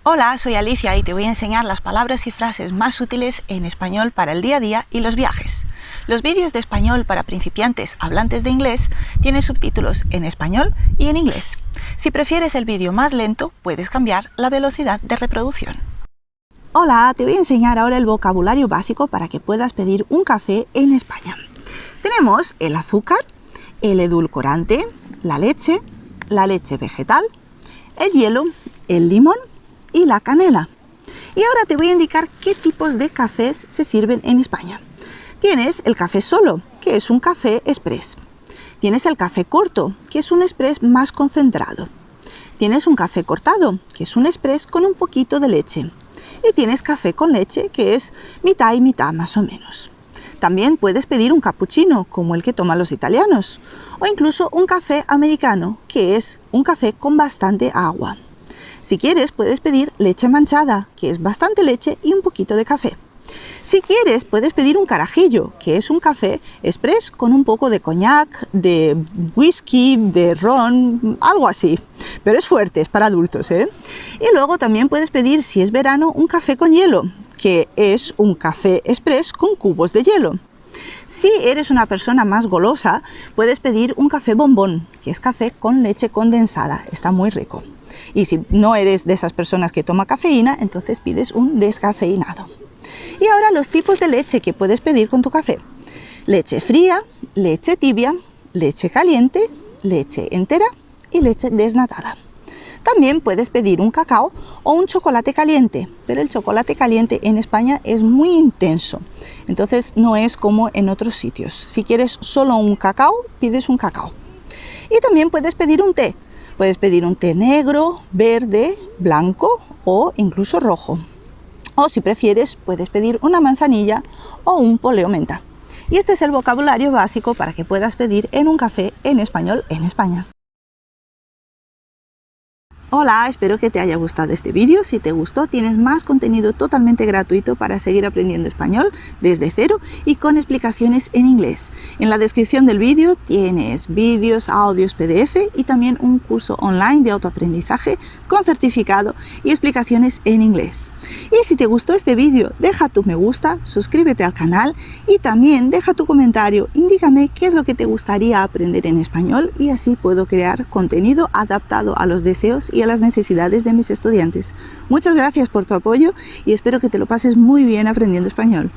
Hola, soy Alicia y te voy a enseñar las palabras y frases más útiles en español para el día a día y los viajes. Los vídeos de español para principiantes hablantes de inglés tienen subtítulos en español y en inglés. Si prefieres el vídeo más lento, puedes cambiar la velocidad de reproducción. Hola, te voy a enseñar ahora el vocabulario básico para que puedas pedir un café en España. Tenemos el azúcar, el edulcorante, la leche vegetal, el hielo, el limón y la canela. Y ahora te voy a indicar qué tipos de cafés se sirven en España. Tienes el café solo, que es un café express. Tienes el café corto, que es un express más concentrado. Tienes un café cortado, que es un express con un poquito de leche. Y tienes café con leche, que es mitad y mitad más o menos. También puedes pedir un cappuccino, como el que toman los italianos, o incluso un café americano, que es un café con bastante agua. Si quieres, puedes pedir leche manchada, que es bastante leche y un poquito de café. Si quieres, puedes pedir un carajillo, que es un café express con un poco de coñac, de whisky, de ron, algo así. Pero es fuerte, es para adultos, ¿eh? Y luego también puedes pedir, si es verano, un café con hielo, que es un café express con cubos de hielo. Si eres una persona más golosa, puedes pedir un café bombón, que es café con leche condensada, está muy rico. Y si no eres de esas personas que toma cafeína, entonces pides un descafeinado. Y ahora los tipos de leche que puedes pedir con tu café: leche fría, leche tibia, leche caliente, leche entera y leche desnatada. También puedes pedir un cacao o un chocolate caliente, pero el chocolate caliente en España es muy intenso, entonces no es como en otros sitios. Si quieres solo un cacao, pides un cacao. Y también puedes pedir un té. Puedes pedir un té negro, verde, blanco o incluso rojo. O si prefieres, puedes pedir una manzanilla o un poleo menta. Y este es el vocabulario básico para que puedas pedir en un café en español en España. Hola, espero que te haya gustado este vídeo. Si te gustó, tienes más contenido totalmente gratuito para seguir aprendiendo español desde cero y con explicaciones en inglés. En la descripción del vídeo tienes vídeos, audios, PDF y también un curso online de autoaprendizaje con certificado y explicaciones en inglés. Y si te gustó este vídeo, deja tu me gusta, suscríbete al canal y también deja tu comentario. Indícame qué es lo que te gustaría aprender en español y así puedo crear contenido adaptado a los deseos y a las necesidades de mis estudiantes. Muchas gracias por tu apoyo y espero que te lo pases muy bien aprendiendo español.